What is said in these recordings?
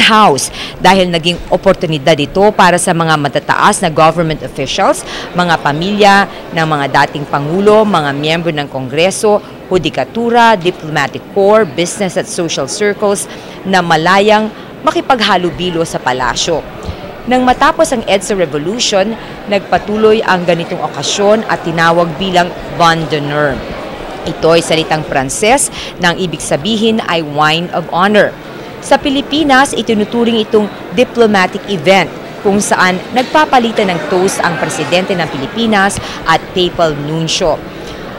house dahil naging oportunidad ito para sa mga matataas na government officials, mga pamilya ng mga dating pangulo, mga miyembro ng Kongreso, hudikatura, diplomatic corps, business at social circles na malayang makipaghalubilo sa palasyo. Nang matapos ang EDSA Revolution, nagpatuloy ang ganitong okasyon at tinawag bilang Vin d'honneur. Ito ay salitang Pranses na ang ibig sabihin ay wine of honor. Sa Pilipinas, itinuturing itong diplomatic event kung saan nagpapalitan ng toast ang presidente ng Pilipinas at papal nuncio.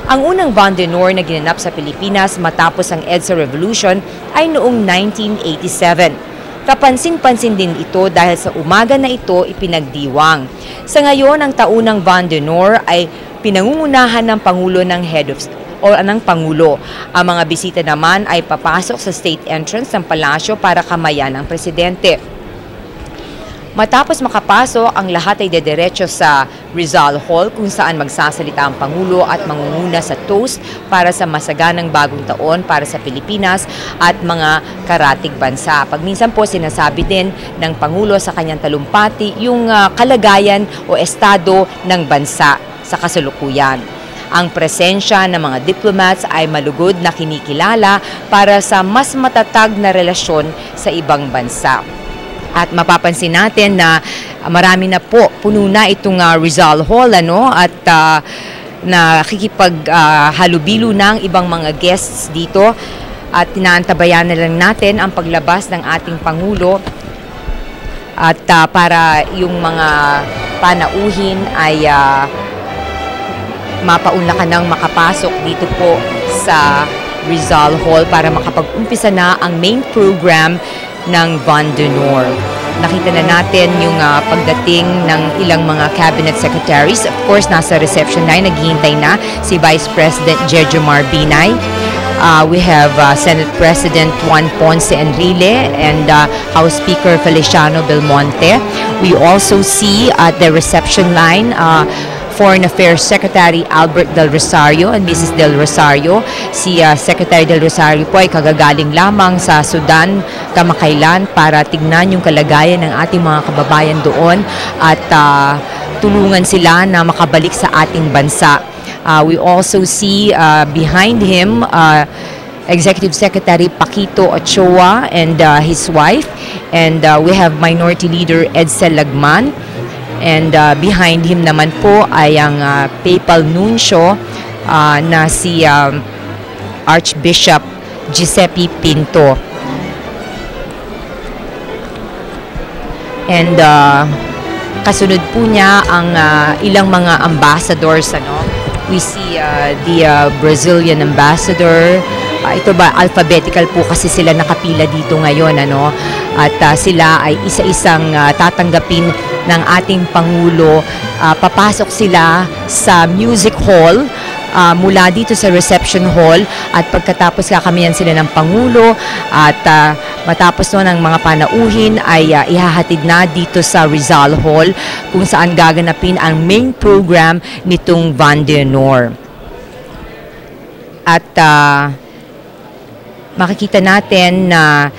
Ang unang Vin d'honneur na ginanap sa Pilipinas matapos ang EDSA Revolution ay noong 1987. Kapansin-pansin din ito dahil sa umaga na ito ipinagdiwang. Sa ngayon, ang taunang Vin d'honneur ay pinangungunahan ng Pangulo ng Head of o ng Pangulo. Ang mga bisita naman ay papasok sa state entrance ng palasyo para kamayan ang presidente. Matapos makapasok, ang lahat ay dediretso sa Rizal Hall kung saan magsasalita ang Pangulo at mangunguna sa toast para sa masaganang bagong taon para sa Pilipinas at mga karatig bansa. Pagminsan po sinasabi din ng Pangulo sa kanyang talumpati yung kalagayan o estado ng bansa sa kasalukuyan. Ang presensya ng mga diplomats ay malugod na kinikilala para sa mas matatag na relasyon sa ibang bansa. At mapapansin natin na marami na po, puno na itong Rizal Hall, at nakikipaghalubilo ng ibang mga guests dito. At tinaantabayan na lang natin ang paglabas ng ating Pangulo at para yung mga panauhin ay mapaunlakan ng makapasok dito po sa Rizal Hall para makapag-umpisa na ang main program ng Vin d'honneur. Nakita na natin yung pagdating ng ilang mga cabinet secretaries. Of course, nasa reception line, naghihintay na si Vice President Jejomar Binay. We have Senate President Juan Ponce Enrile and House Speaker Feliciano Belmonte. We also see at the reception line Foreign Affairs Secretary Albert Del Rosario and Mrs. Del Rosario. Si Secretary Del Rosario po ay kagagaling lamang sa Sudan kamakailan para tignan yung kalagayan ng ating mga kababayan doon at tulungan sila na makabalik sa ating bansa. We also see behind him Executive Secretary Paquito Ochoa and his wife, and we have Minority Leader Edsel Lagman. And behind him naman po ay ang papal nuncio na si Archbishop Giuseppe Pinto. And kasunod po niya ang ilang mga ambassadors. We see the Brazilian ambassador. Ito ba, alphabetical po kasi sila nakapila dito ngayon, at sila ay isa-isang tatanggapin ng ating Pangulo. Papasok sila sa music hall mula dito sa reception hall at pagkatapos kakamayan sila ng Pangulo at matapos noon ang mga panauhin ay ihahatid na dito sa Rizal Hall kung saan gaganapin ang main program nitong Vin d'honneur. At makikita natin na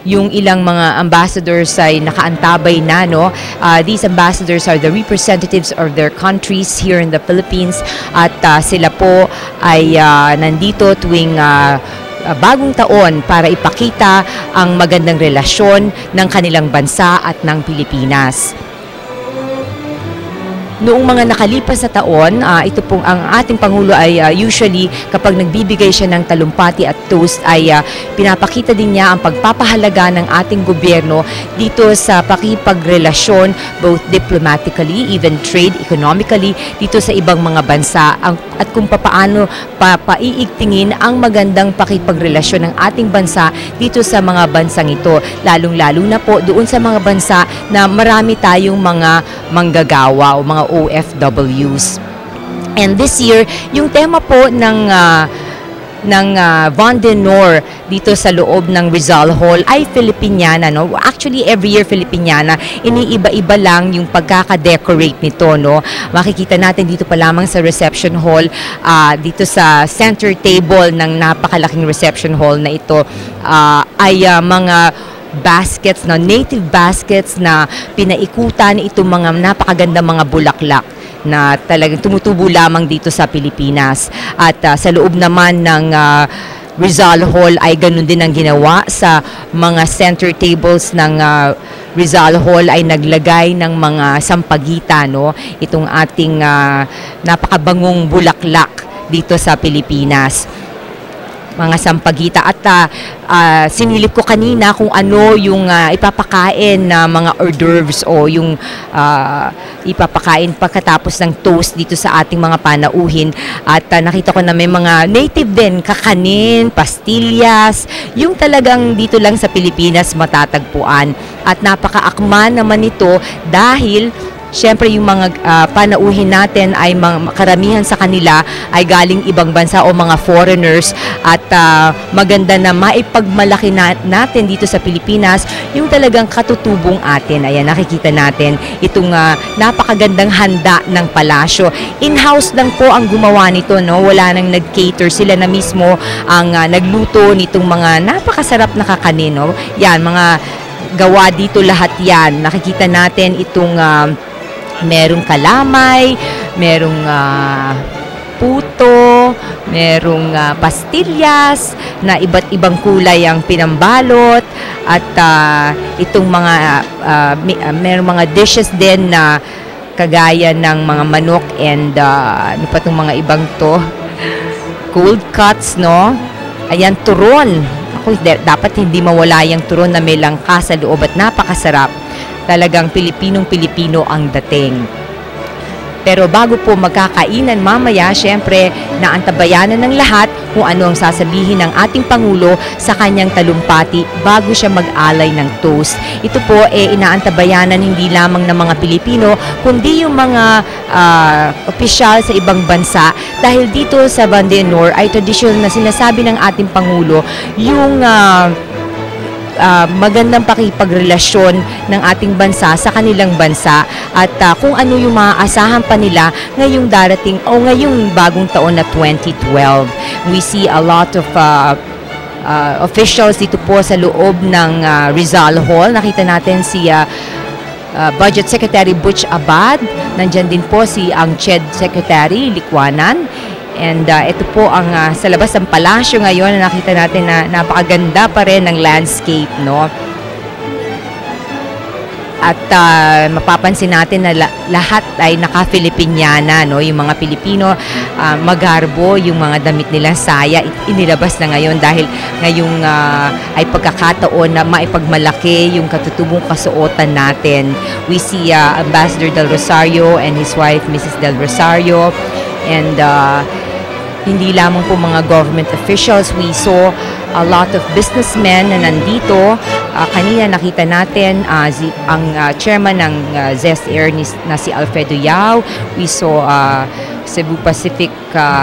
yung ilang mga ambassadors ay nakaantabay na, these ambassadors are the representatives of their countries here in the Philippines at sila po ay nandito tuwing bagong taon para ipakita ang magandang relasyon ng kanilang bansa at ng Pilipinas. Noong mga nakalipas na taon, ito pong ang ating Pangulo ay usually kapag nagbibigay siya ng talumpati at toast ay pinapakita din niya ang pagpapahalaga ng ating gobyerno dito sa pakipagrelasyon both diplomatically, even trade, economically dito sa ibang mga bansa at kung papaano papaiigtingin ang magandang pakipagrelasyon ng ating bansa dito sa mga bansang ito, lalong-lalo na po doon sa mga bansa na marami tayong mga manggagawa o mga OFWs. And this year, yung tema po ng Vin d'honneur dito sa loob ng Rizal Hall ay Filipiniana, Actually, every year Filipiniana, iniiba-iba lang yung pagkaka-decorate nito, Makikita natin dito pa lamang sa reception hall, dito sa center table ng napakalaking reception hall na ito, ay mga baskets, no, native baskets na pinaikutan itong mga napakaganda mga bulaklak na talagang tumutubo lamang dito sa Pilipinas. At sa loob naman ng Rizal Hall ay ganun din ang ginawa. Sa mga center tables ng Rizal Hall ay naglagay ng mga sampagita, no? Itong ating napakabangong bulaklak dito sa Pilipinas. Mga sampagita at sinilip ko kanina kung ano yung ipapakain na mga hors d'oeuvres o yung ipapakain pagkatapos ng toast dito sa ating mga panauhin at nakita ko na may mga native din, kakanin, pastillas, yung talagang dito lang sa Pilipinas matatagpuan at napakaakma naman ito dahil siyempre yung mga panauhin natin ay karamihan sa kanila ay galing ibang bansa o mga foreigners at maganda na maipagmalaki natin dito sa Pilipinas yung talagang katutubong atin. Ayan, nakikita natin itong napakagandang handa ng palasyo. In-house lang po ang gumawa nito, no? Wala nang nag-cater, sila na mismo ang nagluto nitong mga napakasarap na kakanin, no? Yan, mga gawa dito lahat yan. Nakikita natin itong merong kalamay, merong puto, merong pastillas na iba't ibang kulay ang pinambalot at itong mga merong mga dishes din na kagaya ng mga manok and ano pa itong mga ibang to, cold cuts, no? Ayan, turon. Ako, dapat hindi mawala yung turon na may langka sa loob at napakasarap. Talagang Pilipinong-Pilipino ang dating. Pero bago po magkakainan mamaya, syempre, naantabayanan ng lahat kung ano ang sasabihin ng ating Pangulo sa kanyang talumpati bago siya mag-alay ng toast. Ito po inaantabayanan hindi lamang ng mga Pilipino, kundi yung mga opisyal sa ibang bansa. Dahil dito sa Bande Nor ay tradisyon na sinasabi ng ating Pangulo yung magandang pakipagrelasyon ng ating bansa sa kanilang bansa at kung ano yung maaasahan pa nila ngayong darating o ngayong bagong taon na 2012. We see a lot of officials dito po sa loob ng Rizal Hall. Nakita natin si Budget Secretary Butch Abad. Nandyan din po si ang CHED Secretary Likwanan. And ito po ang sa labas ng palasyo ngayon na nakita natin na napakaganda pa rin ng landscape, no? At mapapansin natin na lahat ay naka-Filipiniana, no? Yung mga Pilipino, magarbo, yung mga damit nila saya, inilabas na ngayon dahil ngayong ay pagkakataon na maipagmalaki yung katutubong kasuotan natin. We see Ambassador Del Rosario and his wife, Mrs. Del Rosario, and hindi lamang po mga government officials. We saw a lot of businessmen na nandito. Kanina nakita natin ang chairman ng Zest Air na si Alfredo Yao. We saw Cebu Pacific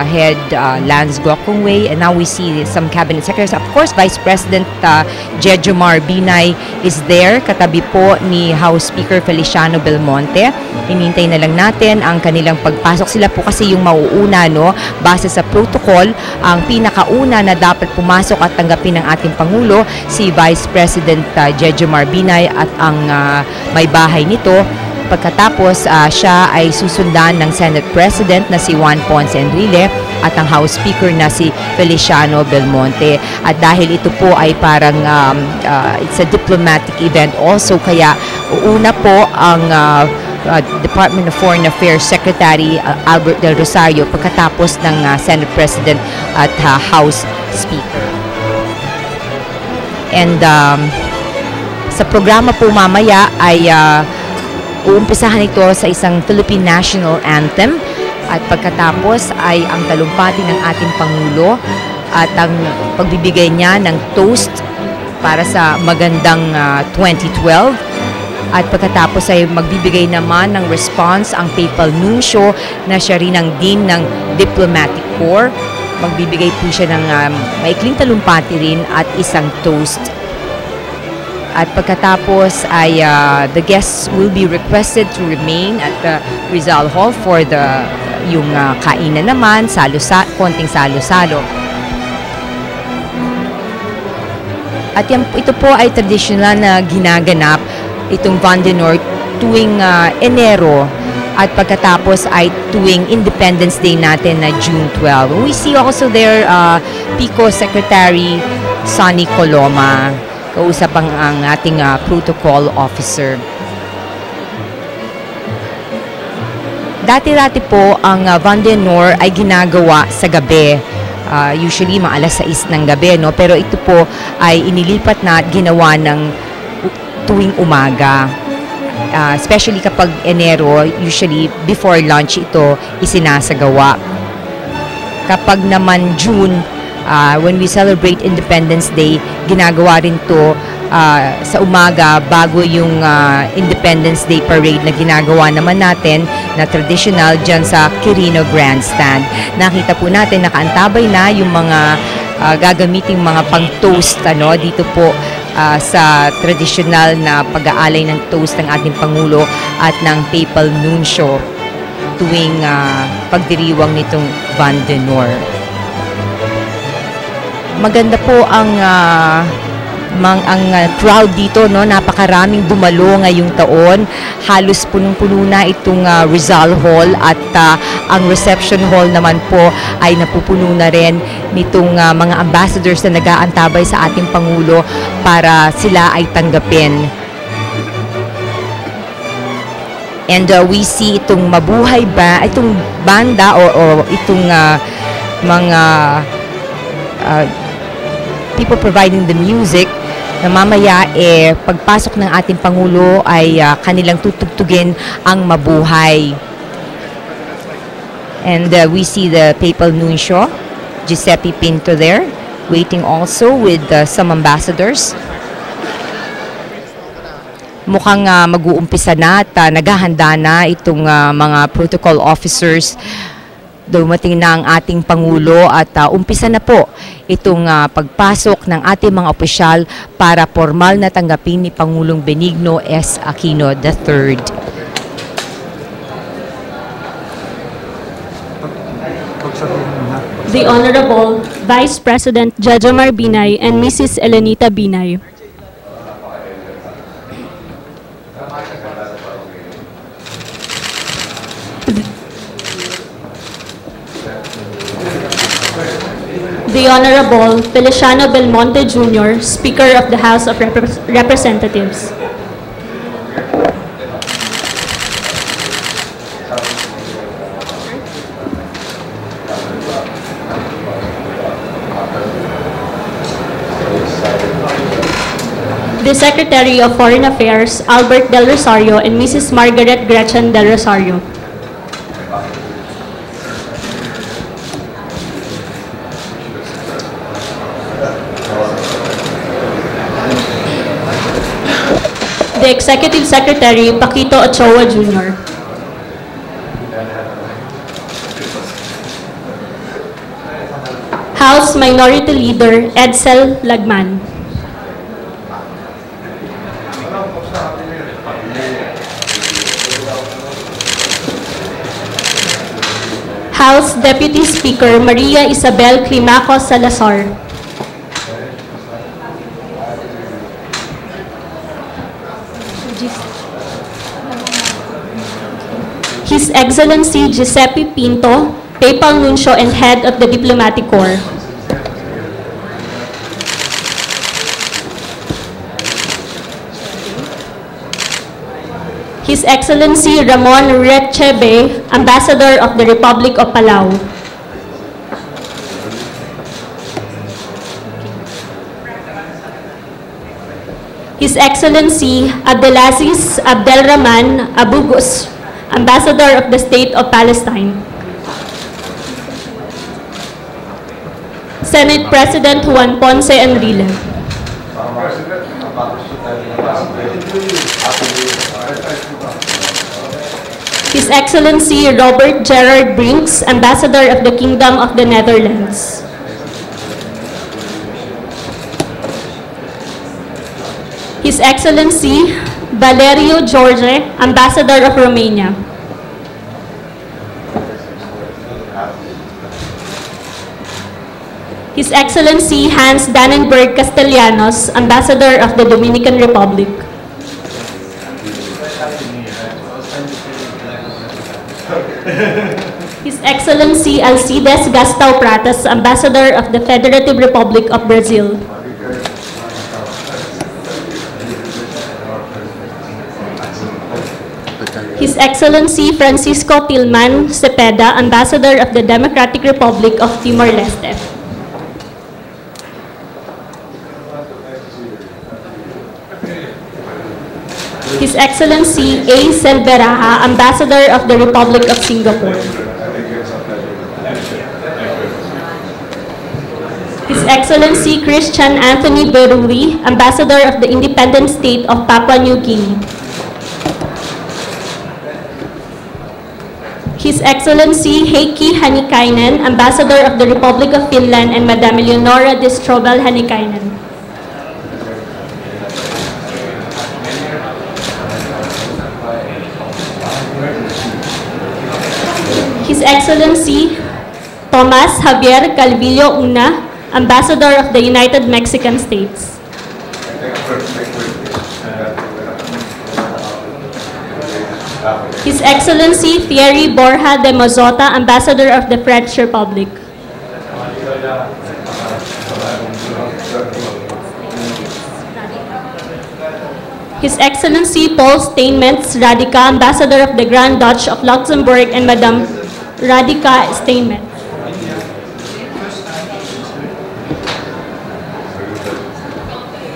head Lance Gokongwei, and now we see some cabinet secretaries. Of course, Vice President Jejomar Binay is there, katabi po ni House Speaker Feliciano Belmonte. Hinintay na lang natin ang kanilang pagpasok. Sila po kasi yung mauuna, no? Base sa protocol, ang pinakauna na dapat pumasok at tanggapin ng ating Pangulo, si Vice President Jejomar Binay at ang may bahay nito. Pagkatapos, siya ay susundan ng Senate President na si Juan Ponce Enrile at ang House Speaker na si Feliciano Belmonte. At dahil ito po ay parang it's a diplomatic event also, kaya una po ang Department of Foreign Affairs Secretary Albert Del Rosario pagkatapos ng Senate President at House Speaker. And sa programa po mamaya ay uumpisahan ito sa isang Philippine National Anthem at pagkatapos ay ang talumpati ng ating Pangulo at ang pagbibigay niya ng toast para sa magandang 2012. At pagkatapos ay magbibigay naman ng response ang Papal Nuncio na siya rin ang Dean ng Diplomatic Corps. Magbibigay po siya ng maikling talumpati rin at isang toast. At pagkatapos ay the guests will be requested to remain at the Rizal Hall for yung kainan naman, konting salo-salo. At ito po ay traditional na ginaganap itong Vandenor tuwing Enero at pagkatapos ay tuwing Independence Day natin na June 12. We see also there PICO Secretary Sonny Coloma, kausap ang ating protocol officer. Dati-dati po ang Vandenor ay ginagawa sa gabi. Usually mga alas 6 ng gabi, no? Pero ito po ay inilipat na at ginawa ng tuwing umaga. Especially kapag Enero, usually before lunch ito isinasagawa. Kapag naman June, when we celebrate Independence Day, ginagawa rin to sa umaga bago yung Independence Day Parade na ginagawa naman natin na traditional dyan sa Quirino Grandstand. Nakita po natin nakaantabay na yung mga gagamiting mga pang-toast dito po sa traditional na pag-aalay ng toast ng ating Pangulo at ng Papal Nuncio tuwing pagdiriwang nitong Vandenor. Maganda po ang crowd dito, no? Napakaraming dumalo ngayong taon. Halos punong-puno na itong Rizal Hall at ang reception hall naman po ay napupuno na rin nitong mga ambassadors na nag-aantabay sa ating Pangulo para sila ay tanggapin. And we see itong mabuhay ba, itong banda o itong mga people providing the music na mamaya pagpasok ng ating Pangulo ay kanilang tutugtugin ang mabuhay. And we see the Papal Nuncio, Giuseppe Pinto there, waiting also with some ambassadors. Mukhang mag-uumpisa na at naghahanda na itong mga protocol officers. Dumating na ang ating Pangulo at umpisa na po itong pagpasok ng ating mga opisyal para formal na tanggapin ni Pangulong Benigno S. Aquino III. The Honorable Vice President Jejomar Binay and Mrs. Elenita Binay. The Honorable Feliciano Belmonte Jr., Speaker of the House of Representatives. The Secretary of Foreign Affairs, Albert Del Rosario, and Mrs. Margaret Gretchen Del Rosario. The Executive Secretary, Paquito Ochoa Jr. House Minority Leader, Edsel Lagman. House Deputy Speaker, Maria Isabel Climaco Salazar. His Excellency Giuseppe Pinto, Papal Nuncio and Head of the Diplomatic Corps. His Excellency Ramon Rechebe, Ambassador of the Republic of Palau. His Excellency Abdelaziz Abdelrahman Abugus, Ambassador of the State of Palestine. Senate President Juan Ponce Enrile. His Excellency Robert Gerard Brinks, Ambassador of the Kingdom of the Netherlands. His Excellency Valerio Jorge, Ambassador of Romania. His Excellency Hans Dannenberg Castellanos, Ambassador of the Dominican Republic. His Excellency Alcides Gastao Pratas, Ambassador of the Federative Republic of Brazil. His Excellency Francisco Tilman Cepeda, Ambassador of the Democratic Republic of Timor-Leste. His Excellency A. Selberaha, Ambassador of the Republic of Singapore. His Excellency Christian Anthony Beruli, Ambassador of the Independent State of Papua New Guinea. His Excellency Heikki Hanikainen, Ambassador of the Republic of Finland, and Madame Eleonora Distrobal Hanikainen. His Excellency Tomas Javier Calvillo Una, Ambassador of the United Mexican States. His Excellency Thierry Borja de Mazota, Ambassador of the French Republic. His Excellency Paul Steinmetz Radica, Ambassador of the Grand Duchy of Luxembourg, and Madame Radica Steinmetz.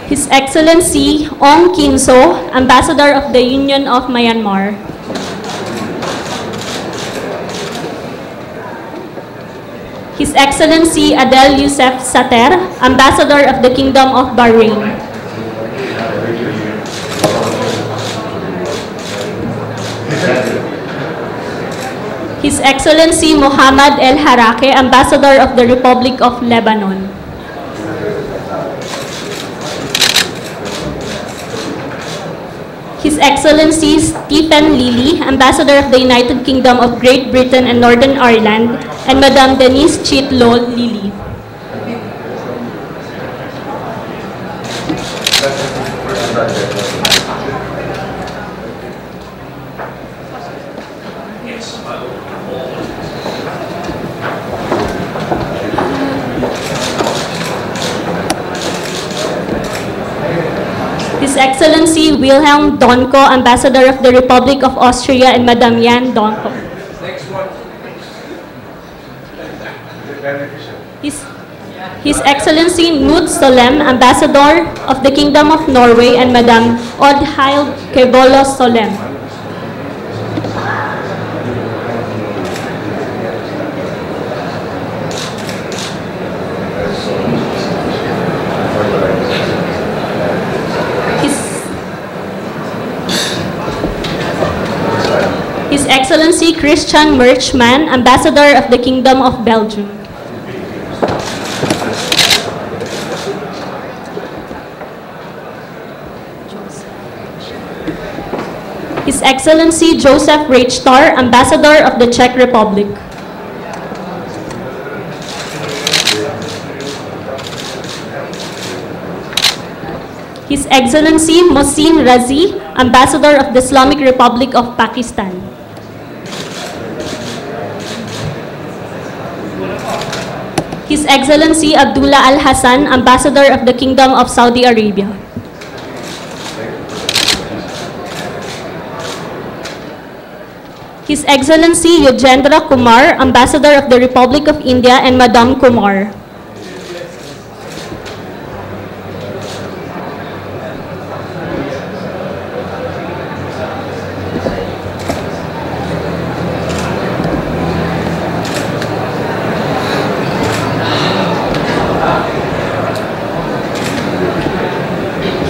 His Excellency Ong Kinso, Ambassador of the Union of Myanmar. His Excellency Adel Youssef Sater, Ambassador of the Kingdom of Bahrain. His Excellency Mohammad El Harake, Ambassador of the Republic of Lebanon. His Excellency Stephen Lilly, Ambassador of the United Kingdom of Great Britain and Northern Ireland, and Madame Denise Chitlo Lilly. His Excellency Wilhelm Donko, Ambassador of the Republic of Austria, and Madame Jan Donko. His Excellency Knut Solem, Ambassador of the Kingdom of Norway, and Madame Oddhild Kebolo Solem. His Excellency Christian Merchman, Ambassador of the Kingdom of Belgium. His Excellency Joseph Reichstar, Ambassador of the Czech Republic. His Excellency Mohsin Razi, Ambassador of the Islamic Republic of Pakistan. His Excellency Abdullah Al Hassan, Ambassador of the Kingdom of Saudi Arabia. His Excellency Yojendra Kumar, Ambassador of the Republic of India, and Madame Kumar.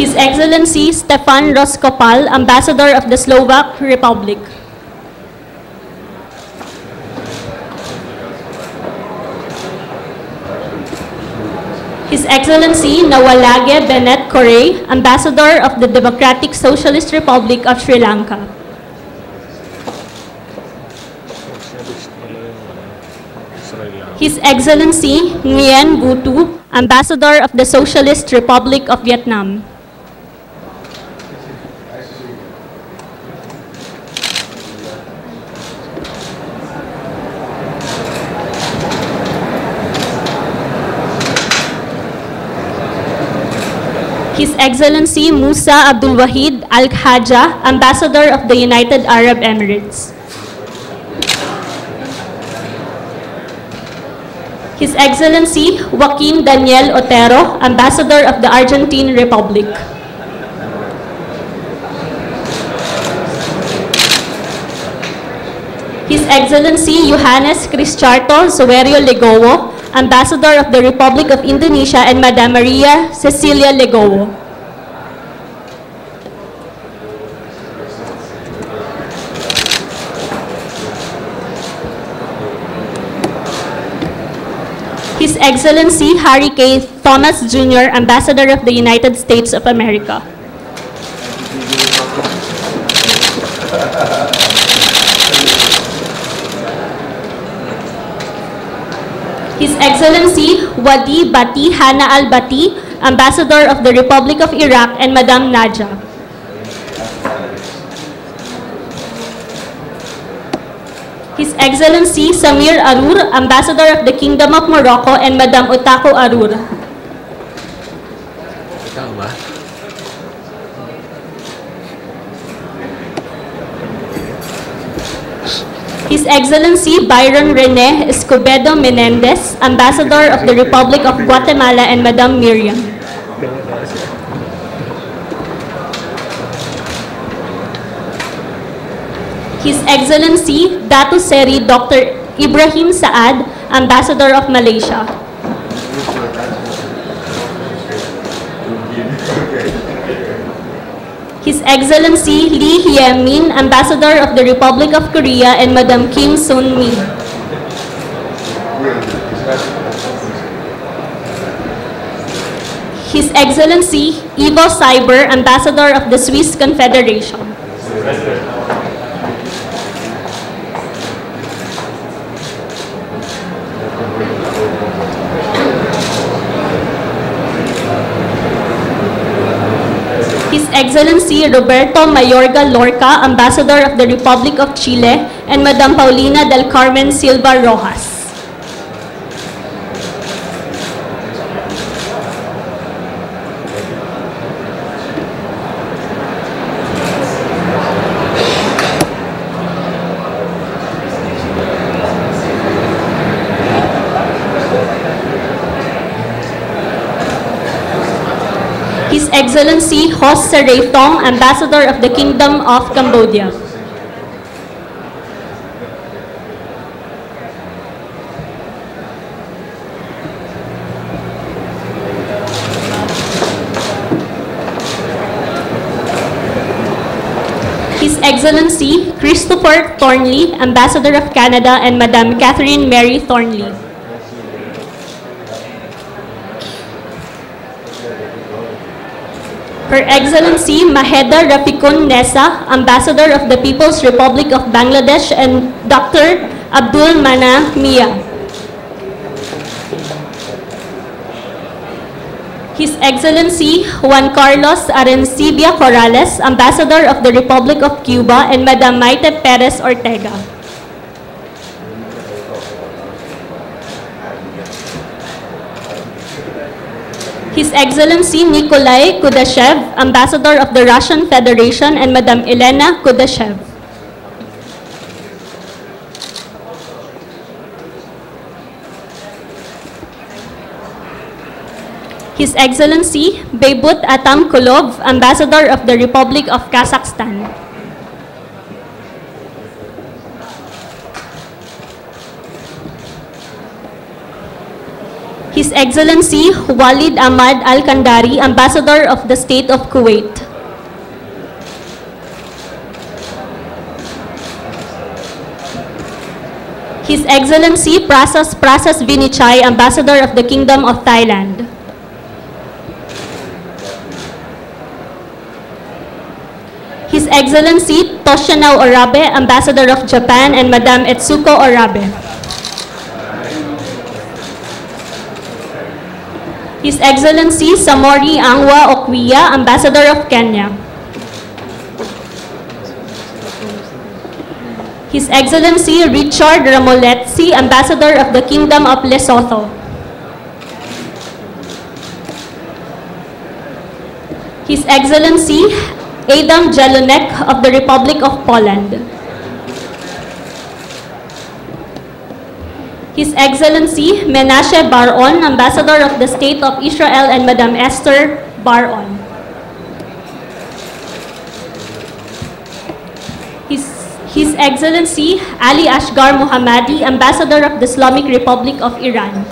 His Excellency Stefan Roskopal, Ambassador of the Slovak Republic. His Excellency Nawalage Bennett Correa, Ambassador of the Democratic Socialist Republic of Sri Lanka. His Excellency Nguyen Vu Tu, Ambassador of the Socialist Republic of Vietnam. His Excellency Musa Abdul Wahid Al Khaja, Ambassador of the United Arab Emirates. His Excellency Joaquin Daniel Otero, Ambassador of the Argentine Republic. His Excellency Johannes Criscarto Suerio Legowo, Ambassador of the Republic of Indonesia, and Madam Maria Cecilia Legowo. His Excellency Harry K. Thomas Jr., Ambassador of the United States of America. His Excellency Wadi Bati Hana Al-Bati, Ambassador of the Republic of Iraq, and Madam Naja. His Excellency Samir Arur, Ambassador of the Kingdom of Morocco, and Madam Otako Arur. His Excellency Byron Rene Escobedo Menendez, Ambassador of the Republic of Guatemala, and Madam Miriam. His Excellency Datu Seri Dr. Ibrahim Saad, Ambassador of Malaysia. His Excellency Lee Hye-min, Ambassador of the Republic of Korea, and Madam Kim Sun-mi. His Excellency Ivo Cyber, Ambassador of the Swiss Confederation. His Excellency Roberto Mayorga Lorca, Ambassador of the Republic of Chile, and Madam Paulina del Carmen Silva Rojas. His Excellency Hos Saray-Thong, Ambassador of the Kingdom of Cambodia. His Excellency Christopher Thornley, Ambassador of Canada, and Madam Catherine Mary Thornley. Her Excellency Maheda Rafikun Nessa, Ambassador of the People's Republic of Bangladesh, and Dr. Abdul Mana Mia. His Excellency Juan Carlos Arencibia Corrales, Ambassador of the Republic of Cuba, and Madam Maite Perez Ortega. His Excellency Nikolai Kudashev, Ambassador of the Russian Federation, and Madam Elena Kudashev. His Excellency Beybut Atamkulov, Ambassador of the Republic of Kazakhstan. His Excellency Walid Ahmad Al-Kandari, Ambassador of the State of Kuwait. His Excellency Prasas Vinichai, Ambassador of the Kingdom of Thailand. His Excellency Toshinao Orabe, Ambassador of Japan, and Madam Etsuko Orabe. His Excellency Samori Angwa Okwia, Ambassador of Kenya. His Excellency Richard Ramoletsi, Ambassador of the Kingdom of Lesotho. His Excellency Adam Jelonek of the Republic of Poland. His Excellency Menashe Baron, Ambassador of the State of Israel, and Madam Esther Baron. His Excellency Ali Asghar Mohammadi, Ambassador of the Islamic Republic of Iran.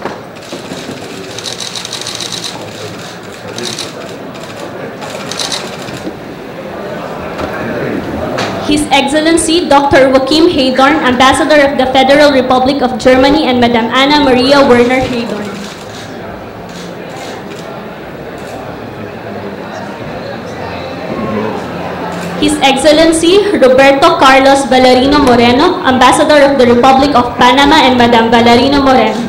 His Excellency Dr. Joachim Heydorn, Ambassador of the Federal Republic of Germany, and Madam Anna Maria Werner Heydorn. His Excellency Roberto Carlos Ballerino Moreno, Ambassador of the Republic of Panama, and Madam Ballerino Moreno.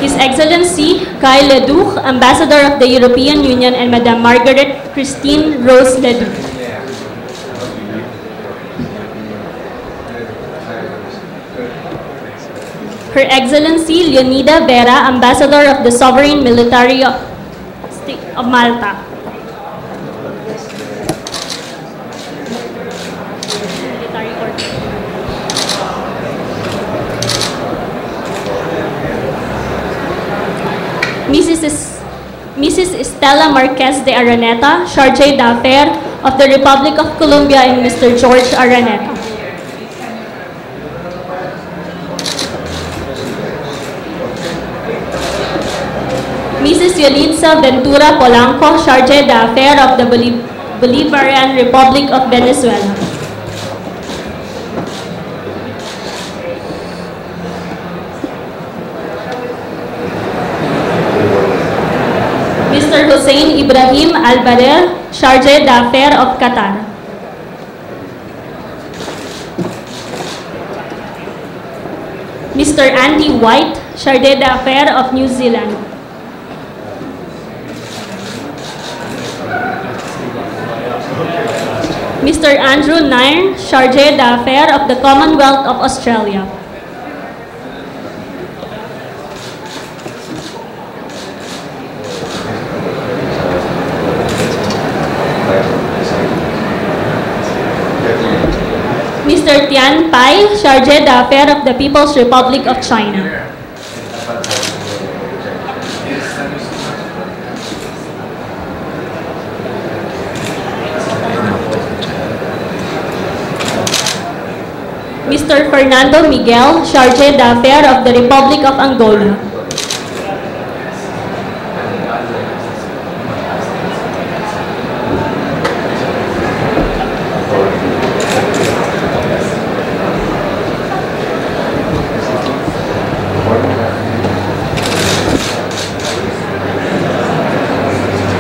His Excellency Guy Leduc, Ambassador of the European Union, and Madam Margaret Christine Rose Leduc. Her Excellency Leonida Vera, Ambassador of the Sovereign Military State of Malta. Mrs. Estela Marquez de Araneta, Charge d'Affaires of the Republic of Colombia, and Mr. George Araneta. Mrs. Yolitza Ventura Polanco, Charge d'Affaires of the Bolivarian Republic of Venezuela. Mr. Hussein Ibrahim Albarer, Charge d'Affaires of Qatar. Mr. Andy White, Charge d'Affaires of New Zealand. Mr. Andrew Nairn, Charge d'Affaires of the Commonwealth of Australia. Mr. Tian Pai, Charge d'Affaires of the People's Republic of China. Mr. Fernando Miguel, Charge d'Affaires of the Republic of Angola.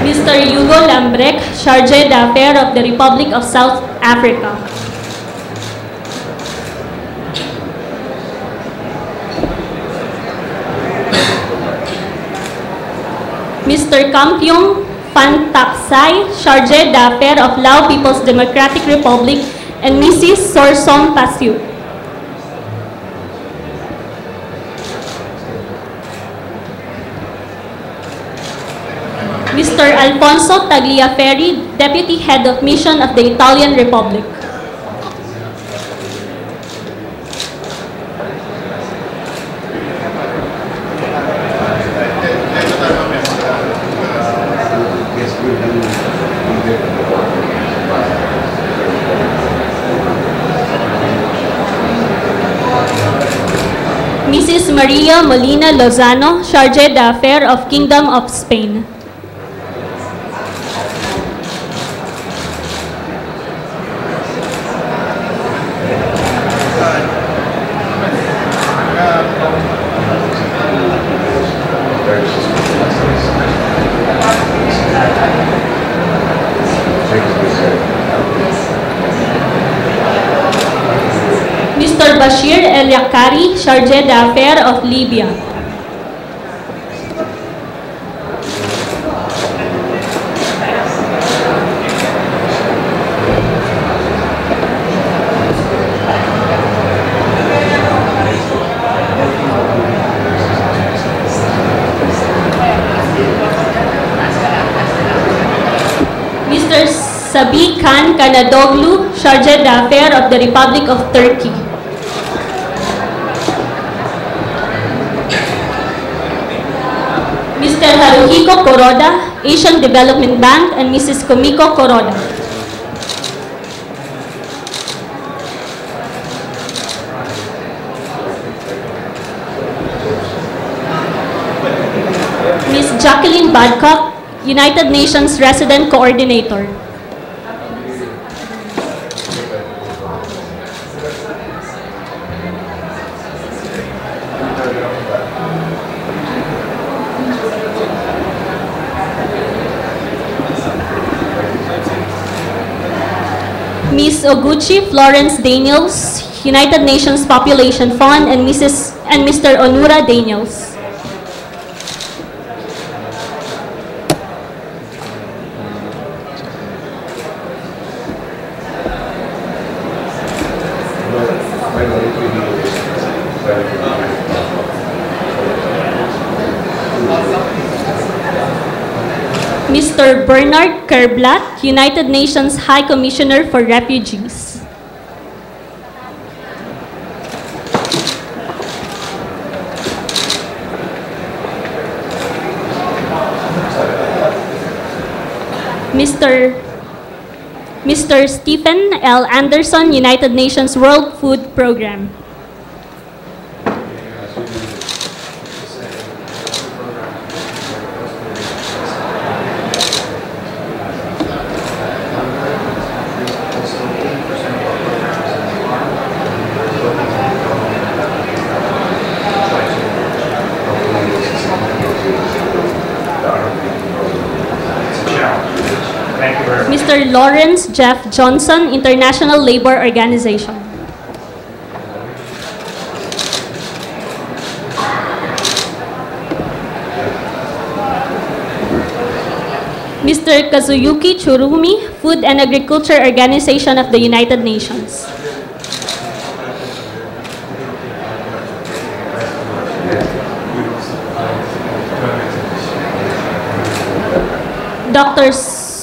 Mr. Hugo Lambrec, Charge d'Affaires of the Republic of South Africa. Mr. Kampiong Fantaksay, Charge d'Affaires of Lao People's Democratic Republic, and Mrs. Sorsom Pasiu. Mr. Alfonso Tagliaferri, Deputy Head of Mission of the Italian Republic. Mrs. Maria Molina Lozano, Charge d'Affaires of Kingdom of Spain. Bashir El Yakari, Charge d'Affaires of Libya. Mr. Sabi Khan Kanadoglu, Charge d'Affaires of the Republic of Turkey. Mr. Haruhiko Koroda, Asian Development Bank, and Mrs. Kumiko Koroda. Ms. Jacqueline Badcock, United Nations Resident Coordinator. Ms. Oguchi Florence Daniels, United Nations Population Fund, and Mr. Onura Daniels. Mr. Bernard Kerblat, United Nations High Commissioner for Refugees. Mr. Stephen L. Anderson, United Nations World Food Program. Mr. Lawrence Jeff Johnson, International Labour Organization. Mr. Kazuyuki Churumi, Food and Agriculture Organization of the United Nations. Dr.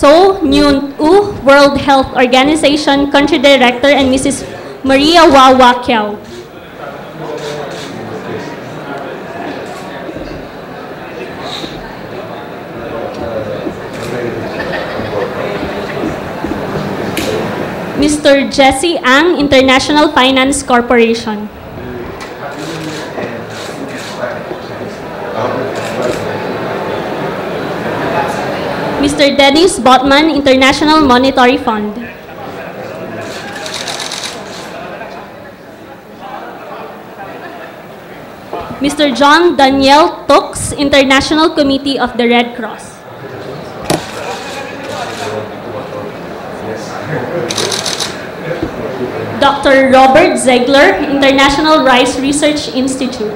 So Nyun U, World Health Organization Country Director, and Mrs. Maria Wawa Kiao. Mr. Jesse Ang, International Finance Corporation. Mr. Dennis Botman, International Monetary Fund. Mr. John Daniel Tux, International Committee of the Red Cross. Dr. Robert Ziegler, International Rice Research Institute.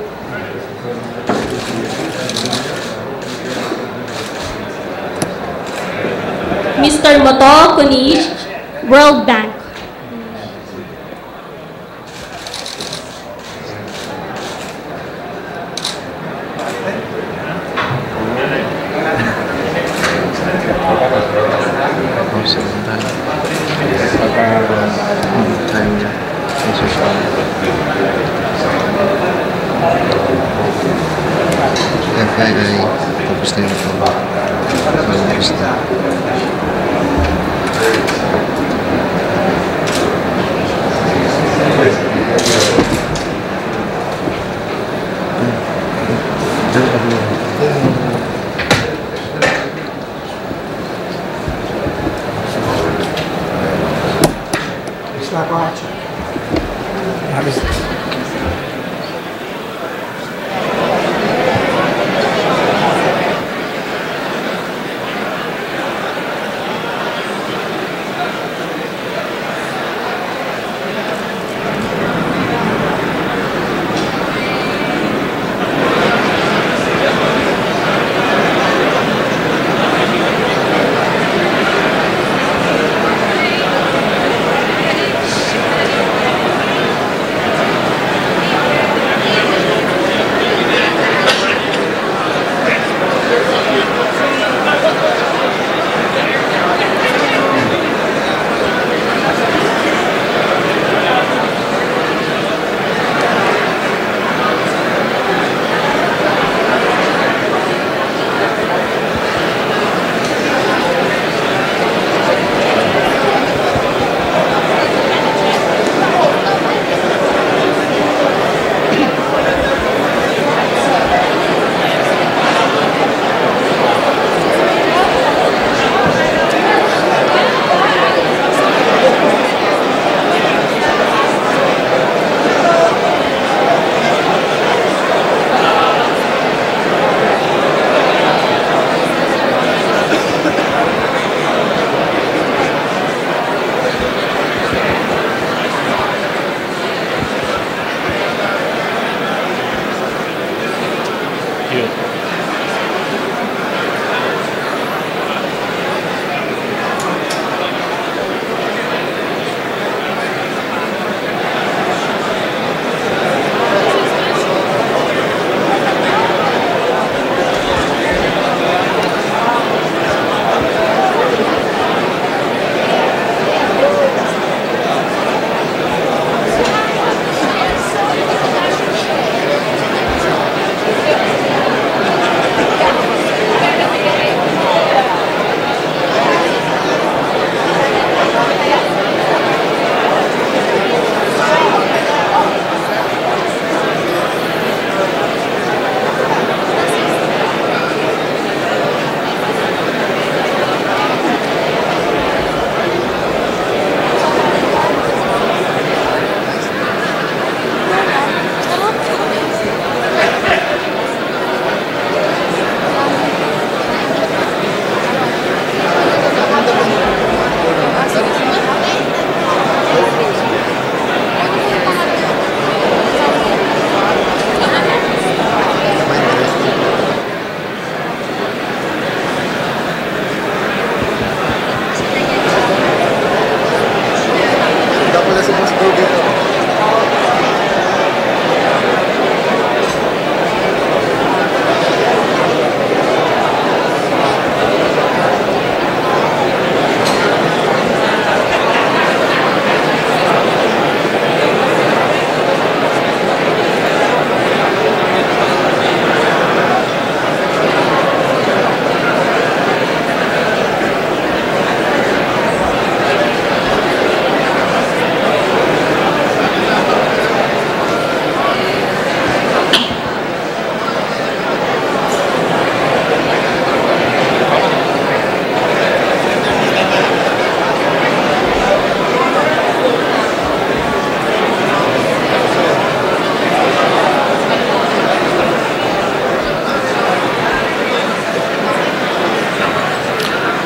Mr. Moto Kuniichi, World Bank.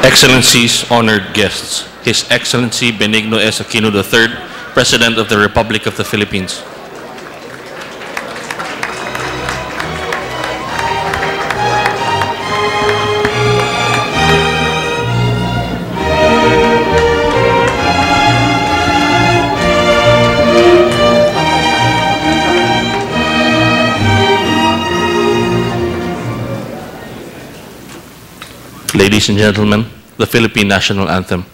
Excellencies, honored guests, His Excellency Benigno S. Aquino III, President of the Republic of the Philippines. Ladies and gentlemen, the Philippine National Anthem.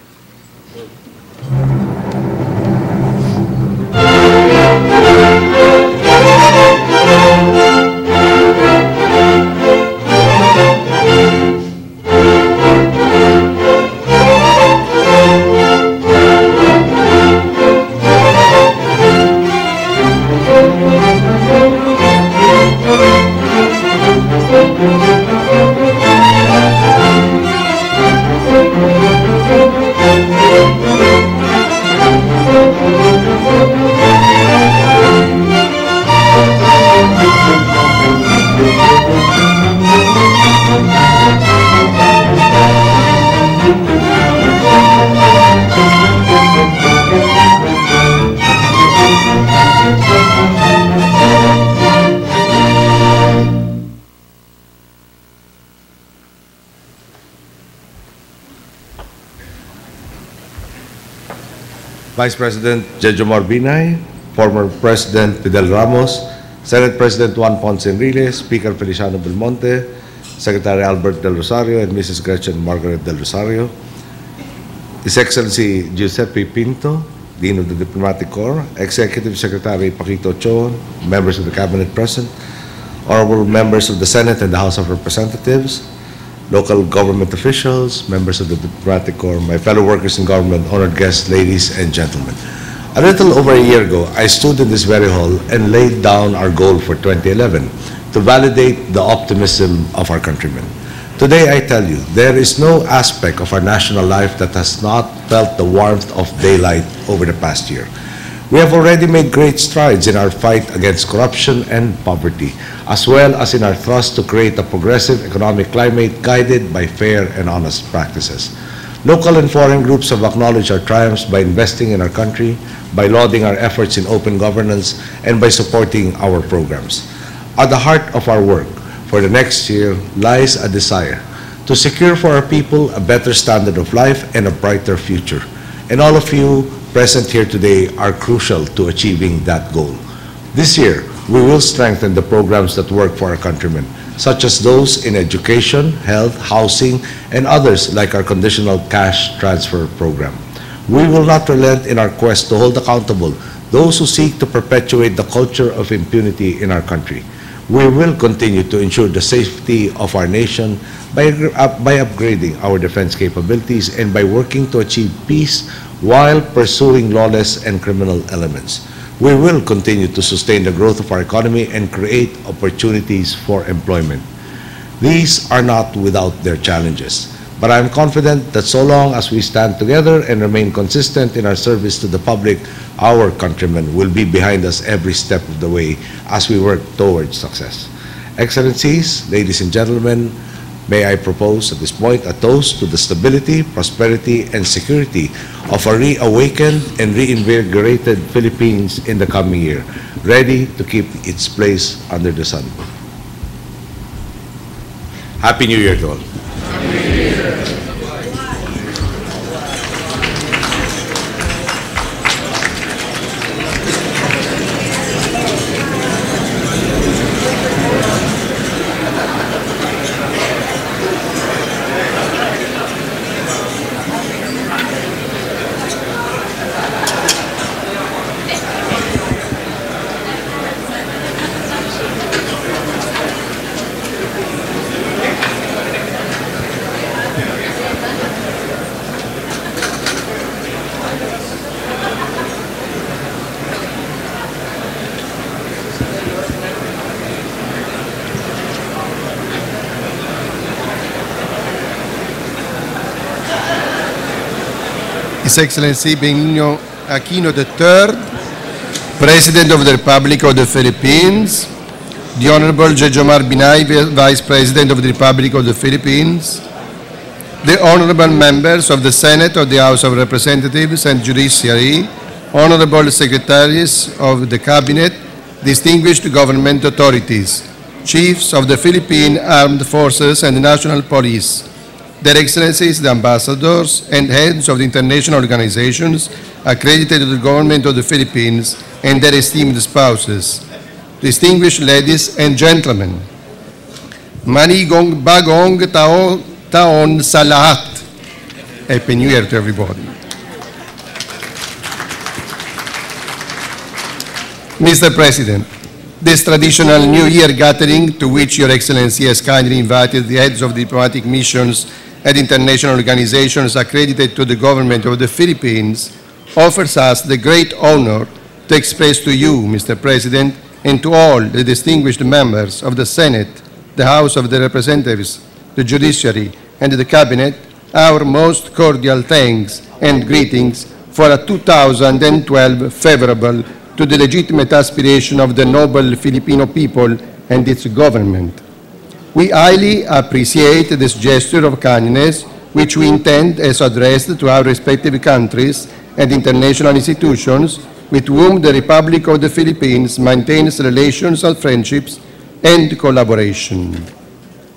Vice President Jejomar Binay, former President Fidel Ramos, Senate President Juan Ponce Enrile, Speaker Feliciano Belmonte, Secretary Albert Del Rosario, and Mrs. Gretchen Margaret Del Rosario, His Excellency Giuseppe Pinto, Dean of the Diplomatic Corps, Executive Secretary Paquito Cho, members of the Cabinet present, honorable members of the Senate and the House of Representatives, local government officials, members of the Diplomatic Corps, my fellow workers in government, honored guests, ladies and gentlemen. A little over a year ago, I stood in this very hall and laid down our goal for 2011 to validate the optimism of our countrymen. Today, I tell you, there is no aspect of our national life that has not felt the warmth of daylight over the past year. We have already made great strides in our fight against corruption and poverty, as well as in our thrust to create a progressive economic climate guided by fair and honest practices. Local and foreign groups have acknowledged our triumphs by investing in our country, by lauding our efforts in open governance, and by supporting our programs. At the heart of our work for the next year lies a desire to secure for our people a better standard of life and a brighter future. And all of you present here today are crucial to achieving that goal. This year, we will strengthen the programs that work for our countrymen, such as those in education, health, housing, and others like our conditional cash transfer program. We will not relent in our quest to hold accountable those who seek to perpetuate the culture of impunity in our country. We will continue to ensure the safety of our nation by upgrading our defense capabilities and by working to achieve peace while pursuing lawless and criminal elements. We will continue to sustain the growth of our economy and create opportunities for employment. These are not without their challenges, but I am confident that so long as we stand together and remain consistent in our service to the public, our countrymen will be behind us every step of the way as we work towards success. Excellencies, ladies and gentlemen, may I propose at this point a toast to the stability, prosperity, and security of a reawakened and reinvigorated Philippines in the coming year, ready to keep its place under the sun. Happy New Year to all. His Excellency Benigno Aquino III, President of the Republic of the Philippines, the Honorable Jejomar Binay, Vice President of the Republic of the Philippines, the honorable members of the Senate of the House of Representatives and Judiciary, honorable secretaries of the Cabinet, distinguished government authorities, chiefs of the Philippine Armed Forces and the National Police, their excellencies, the ambassadors and heads of the international organizations accredited to the government of the Philippines and their esteemed spouses, distinguished ladies and gentlemen, manigong bagong taon sa lahat. Happy New Year to everybody. Mr. President, this traditional New Year gathering, to which Your Excellency has kindly invited the heads of diplomatic missions and international organizations accredited to the government of the Philippines, offers us the great honor to express to you, Mr. President, and to all the distinguished members of the Senate, the House of the Representatives, the Judiciary, and the Cabinet, our most cordial thanks and greetings for a 2012 favorable to the legitimate aspiration of the noble Filipino people and its government. We highly appreciate this gesture of kindness, which we intend as addressed to our respective countries and international institutions with whom the Republic of the Philippines maintains relations and friendships and collaboration.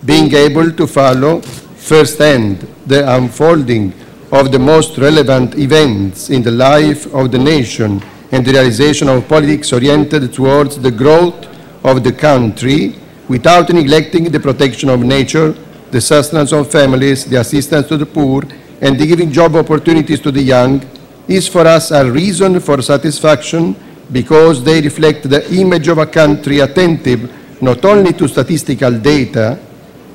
Being able to follow firsthand the unfolding of the most relevant events in the life of the nation and the realization of politics oriented towards the growth of the country without neglecting the protection of nature, the sustenance of families, the assistance to the poor, and the giving job opportunities to the young, is for us a reason for satisfaction because they reflect the image of a country attentive not only to statistical data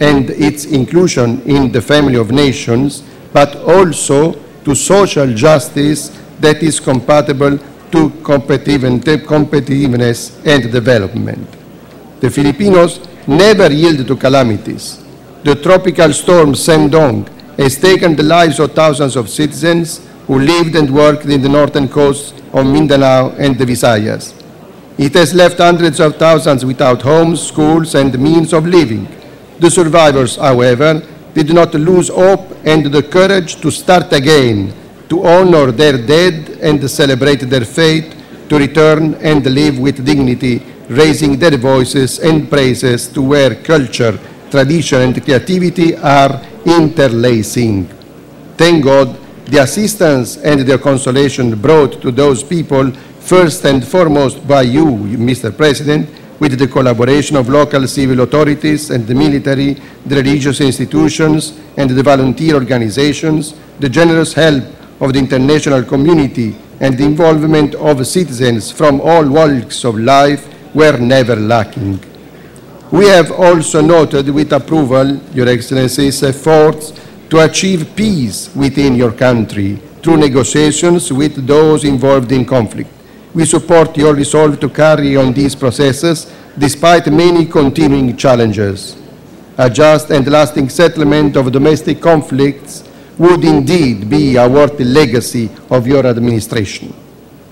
and its inclusion in the family of nations, but also to social justice that is compatible to competitiveness and development. The Filipinos never yield to calamities. The tropical storm Sendong has taken the lives of thousands of citizens who lived and worked in the northern coast of Mindanao and the Visayas. It has left hundreds of thousands without homes, schools, and means of living. The survivors, however, did not lose hope and the courage to start again, to honor their dead and celebrate their fate, to return and live with dignity, raising their voices and praises to where culture, tradition, and creativity are interlacing. Thank God, the assistance and the consolation brought to those people, first and foremost by you, Mr. President, with the collaboration of local civil authorities and the military, the religious institutions, and the volunteer organizations, the generous help of the international community, and the involvement of citizens from all walks of life were never lacking. We have also noted with approval, Your Excellency's efforts to achieve peace within your country through negotiations with those involved in conflict. We support your resolve to carry on these processes despite many continuing challenges. A just and lasting settlement of domestic conflicts would indeed be a worthy legacy of your administration.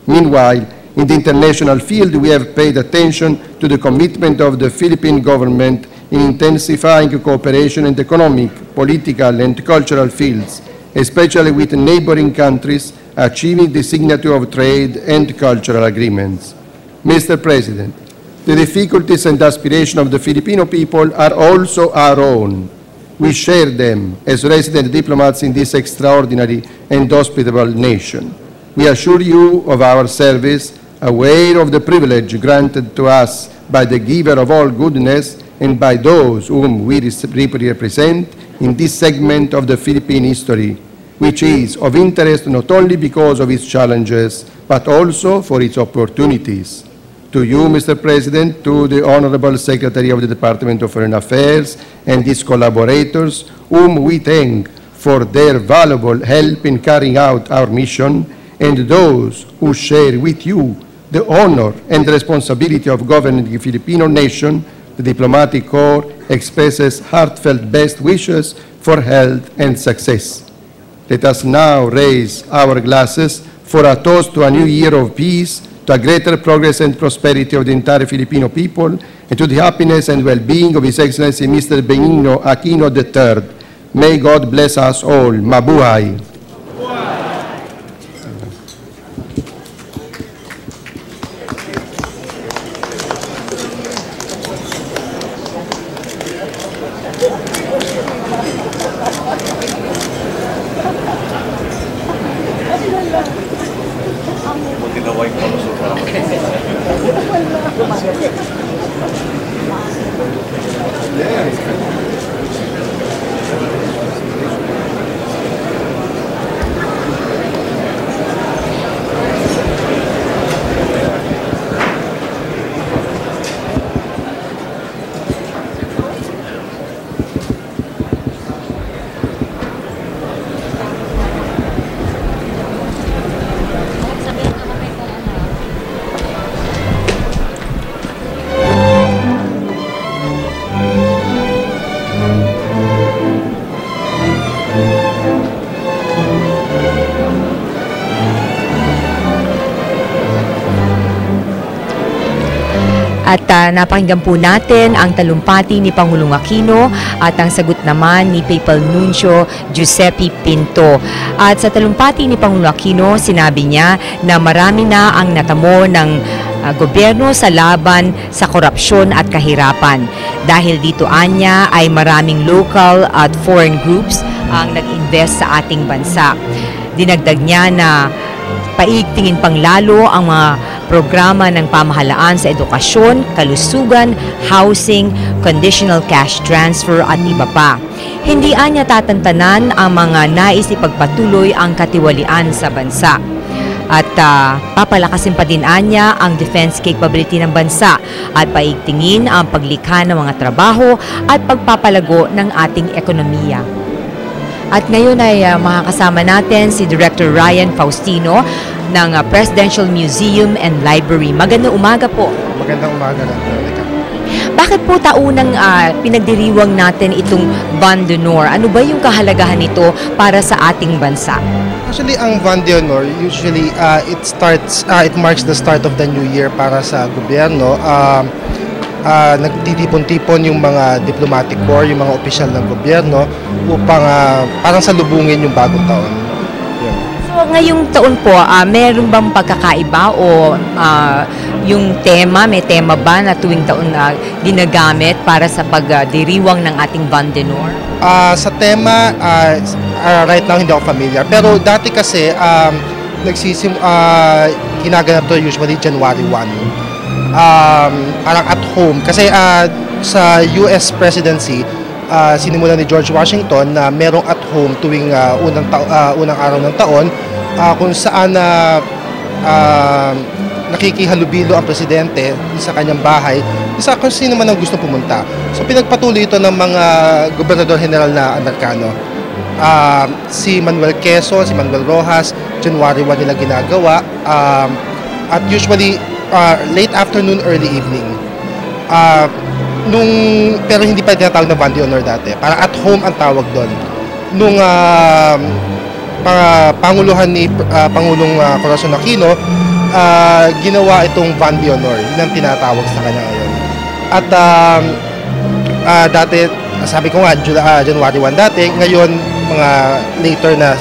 Meanwhile, in the international field, we have paid attention to the commitment of the Philippine government in intensifying cooperation in economic, political, and cultural fields, especially with neighboring countries, achieving the signature of trade and cultural agreements. Mr. President, the difficulties and aspirations of the Filipino people are also our own. We share them as resident diplomats in this extraordinary and hospitable nation. We assure you of our service, aware of the privilege granted to us by the giver of all goodness and by those whom we represent in this segment of the Philippine history, which is of interest not only because of its challenges, but also for its opportunities. To you, Mr. President, to the Honorable Secretary of the Department of Foreign Affairs and his collaborators, whom we thank for their valuable help in carrying out our mission, and those who share with you the honor and responsibility of governing the Filipino nation, the Diplomatic Corps expresses heartfelt best wishes for health and success. Let us now raise our glasses for a toast to a new year of peace, to a greater progress and prosperity of the entire Filipino people, and to the happiness and well-being of His Excellency Mr. Benigno Aquino III, May God bless us all. Mabuhay! At napakinggan po natin ang talumpati ni Pangulong Aquino at ang sagot naman ni Papal Nuncio Giuseppe Pinto. At sa talumpati ni Pangulong Aquino, sinabi niya na marami na ang natamo ng gobyerno sa laban sa korupsyon at kahirapan. Dahil dito anya ay maraming local at foreign groups ang nag-invest sa ating bansa. Dinagdag niya na paigtingin pang lalo ang mga programa ng pamahalaan sa edukasyon, kalusugan, housing, conditional cash transfer at iba pa. Hindi anya tatantanan ang mga nais ipagpatuloy ang katiwalian sa bansa. At papalakasin pa din anya ang defense capability ng bansa at paigtingin ang paglikha ng mga trabaho at pagpapalago ng ating ekonomiya. At ngayon ay makakasama natin si Director Ryan Faustino ng Presidential Museum and Library. Magandang umaga po. Magandang umaga, Dr. Eka. Bakit po taunang pinagdiriwang natin itong Ban d'Honor? Ano ba yung kahalagahan nito para sa ating bansa? Actually, ang Ban d'Honor, usually it marks the start of the new year para sa gobyerno. Nagtitipon-tipon yung mga diplomatic corps, yung mga opisyal ng gobyerno upang parang salubungin yung bagong taon. Yun. So ngayong taon po, meron bang pagkakaiba o yung tema, may tema ba na tuwing taon ginagamit para sa pagdiriwang ng ating Ban d'Honor? Sa tema, right now hindi ako familiar. Pero dati kasi, ginaganap to usually January 1. Parang at home kasi sa US presidency sinimulan ni George Washington na merong at home tuwing unang araw ng taon kung saan nakikihalubilo ang presidente sa kanyang bahay sa kung sino man ang gusto pumunta. So pinagpatuloy ito ng mga gobernador general na Amerikano. Si Manuel Quezon, si Manuel Rojas, January 1 nila ginagawa at usually late afternoon, early evening. Pero hindi pa tinatawag na Ban d'Honor dati. Para at home ang tawag doon. Nung panguluhan ni Pangulong Corazon Aquino, ginawa itong Ban d'Honor. Yun ang tinatawag sa kanya ngayon. At dati, sabi ko nga, January 1 dati. Ngayon, mga later na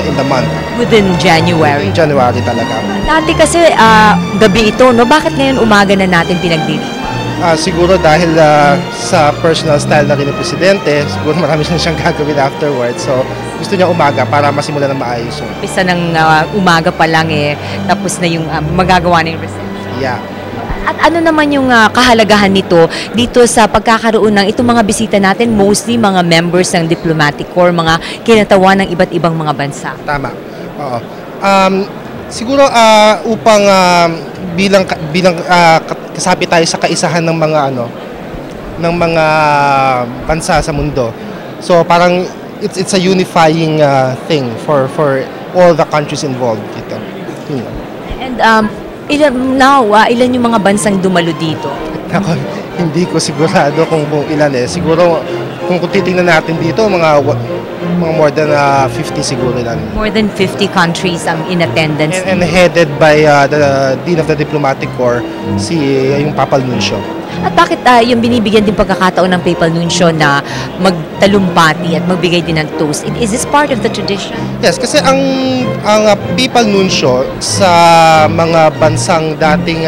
in the month. Within January? January talaga. Dati kasi gabi ito, no? Bakit ngayon umaga na natin pinagdiriwang? Siguro dahil sa personal style na rin ng presidente, siguro marami siyang gagawin afterwards. So, gusto niya umaga para masimulan ng maayos. Pisa ng umaga pa lang tapos na yung magagawa na yung reception. Yeah. At ano naman yung kahalagahan nito dito sa pagkakaroon ng itong mga bisita natin, mostly mga members ng diplomatic corps, mga kinatawan ng iba't ibang mga bansa? Tama. Oo. Siguro upang bilang kasapi tayo sa kaisahan ng mga bansa sa mundo. So parang it's a unifying thing for all the countries involved dito. And ilan yung mga bansang dumalo dito? Ako, hindi ko sigurado kung ilan eh. Siguro kung titingnan natin dito, mga Mga more than 50 siguro lang. More than 50 countries ang in attendance. And headed by the Dean of the Diplomatic Corps, yung Papal Nuncio. At bakit yung binibigyan din pagkakataon ng Papal Nuncio na magtalumpati at magbigay din ng toast? Is this part of the tradition? Yes, kasi ang Papal Nuncio sa mga bansang dating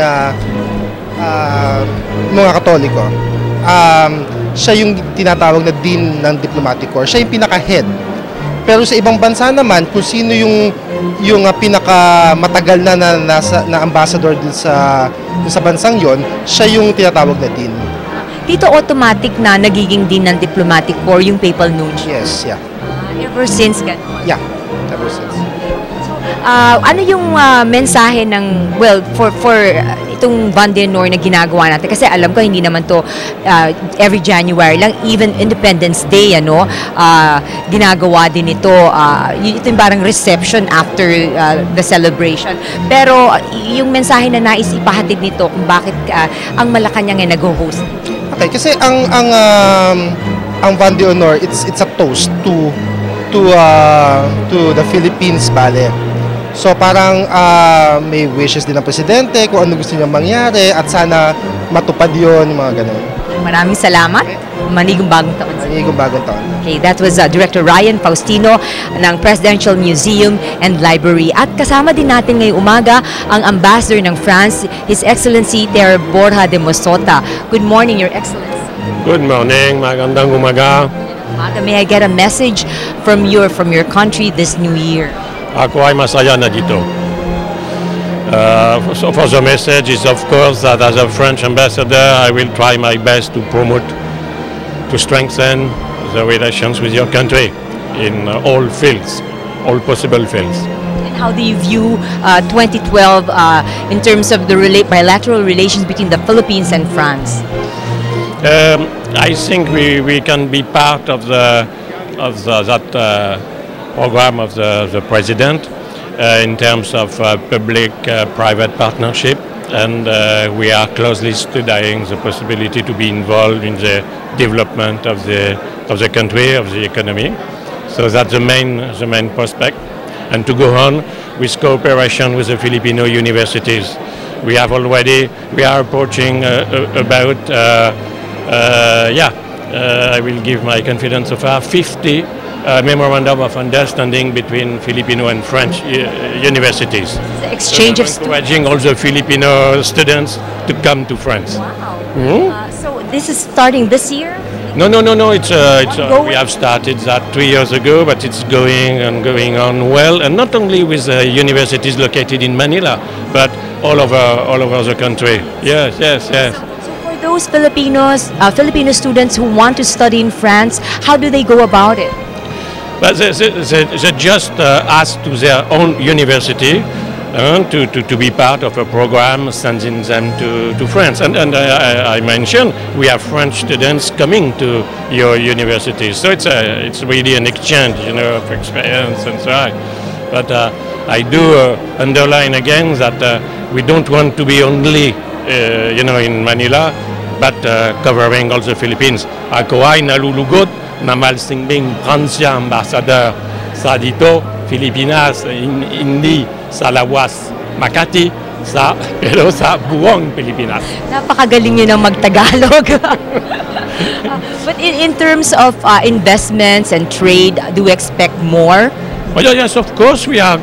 mga Katoliko, siya yung tinatawag na Dean ng Diplomatic Corps. Siya yung pinaka-head. Pero sa ibang bansa naman, kung sino yung pinaka-matagal na ambassador din sa bansang yon, siya yung tinatawag na Dean. Dito automatic na nagiging Dean ng Diplomatic Corps yung Papal Nuncio? Yes, yeah. Ever since ganun? Yeah, ever since. Ano yung mensahe ng, well, for itong Vande Nor na ginagawa natin? Kasi alam ko, hindi naman to every January lang, even Independence Day, ginagawa din ito. Ito yung parang reception after the celebration. Pero yung mensahe na nais ipahatid nito kung bakit ang Malacanang ay nag-host? Okay, kasi ang Vande Honor, it's a toast to the Philippines Ballet. So parang may wishes din ng presidente kung ano gusto niya mangyari at sana matupad yun, mga ganun. Maraming salamat. Manigong bagong taon. Manigong bagong taon. Okay, that was Director Ryan Faustino ng Presidential Museum and Library. At kasama din natin ngayong umaga ang Ambassador ng France, His Excellency Ter Borja de Mosota. Good morning, Your Excellency. Good morning, magandang umaga. May I get a message from your country this new year? Ako ay masaya na dito. So for the message is of course that as a French ambassador I will try my best to promote, to strengthen the relations with your country in all fields, all possible fields. And how do you view 2012 in terms of the bilateral relations between the Philippines and France? I think we can be part of that program of the president in terms of public-private partnership, and we are closely studying the possibility to be involved in the development of the country, of the economy. So that's the main prospect, and to go on with cooperation with the Filipino universities. We are approaching about I will give my confidence so far 50 memorandum of understanding between Filipino and French universities. The exchange of encouraging all the Filipino students to come to France. Wow. So this is starting this year? No. It's we have started that 3 years ago, but it's going on well, and not only with universities located in Manila, but all over the country. Yes. So for those Filipino students who want to study in France, how do they go about it? But they just ask to their own university to be part of a program sending them to France. And I mentioned we have French students coming to your university. So it's really an exchange, of experience and so on. But I do underline again that we don't want to be only, in Manila, but covering all the Philippines. Ako ay nalulugod na malsingbing Francia ambassador sa dito, Pilipinas, hindi sa lawas Makati, pero sa buong Pilipinas. Napakagaling niyo ng magtagalog. But in terms of investments and trade, do we expect more? Well, yes, of course we are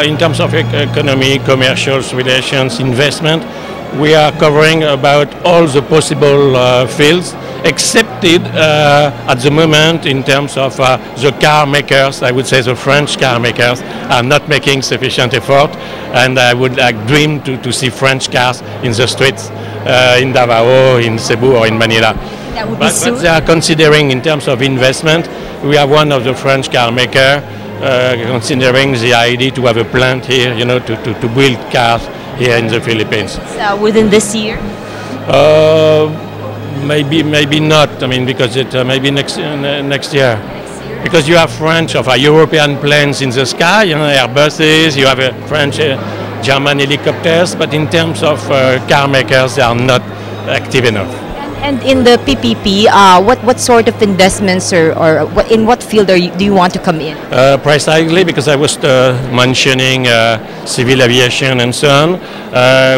in terms of economy, commercial relations, investment. We are covering about all the possible fields, excepted at the moment in terms of the car makers. I would say the French car makers are not making sufficient effort, and I would dream to see French cars in the streets in Davao, in Cebu, or in Manila. That would be soon. But they are considering in terms of investment. We have one of the French car maker considering the idea to have a plant here, to build cars here in the Philippines. Within this year? Maybe not. I mean, because it maybe next year. Because you have French or European planes in the sky, Airbuses. You have French, German helicopters. But in terms of car makers, they are not active enough. And in the PPP, what sort of investments or in what field do you want to come in? Precisely because I was mentioning civil aviation and so on.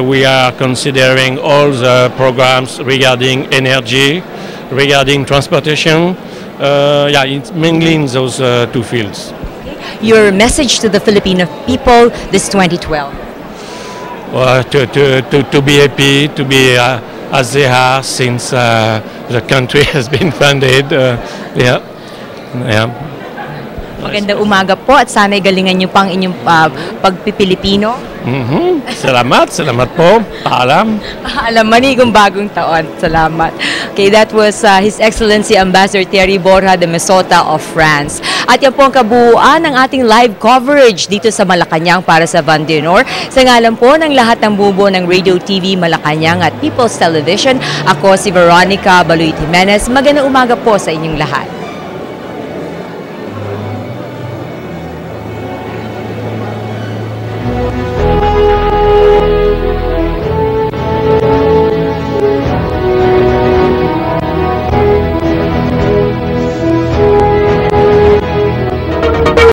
We are considering all the programs regarding energy, regarding transportation. Yeah, it's mainly in those two fields. Your message to the Filipino people this 2012? To be happy, to be as they are since the country has been funded. Yeah. Magandang umaga po at sana'y galingan niyo pang inyong pagpipilipino. Salamat po. Paalam. Alam, manigong bagong taon. Salamat. Okay, that was His Excellency Ambassador Thierry Borja de Mesota of France. At yan po ang kabuuan ng ating live coverage dito sa Malacanang para sa Van de Honor. Sa ngalan po ng lahat ng bubuo ng Radio TV Malacanang at People's Television, ako si Veronica Baloy Jimenez. Magandang umaga po sa inyong lahat.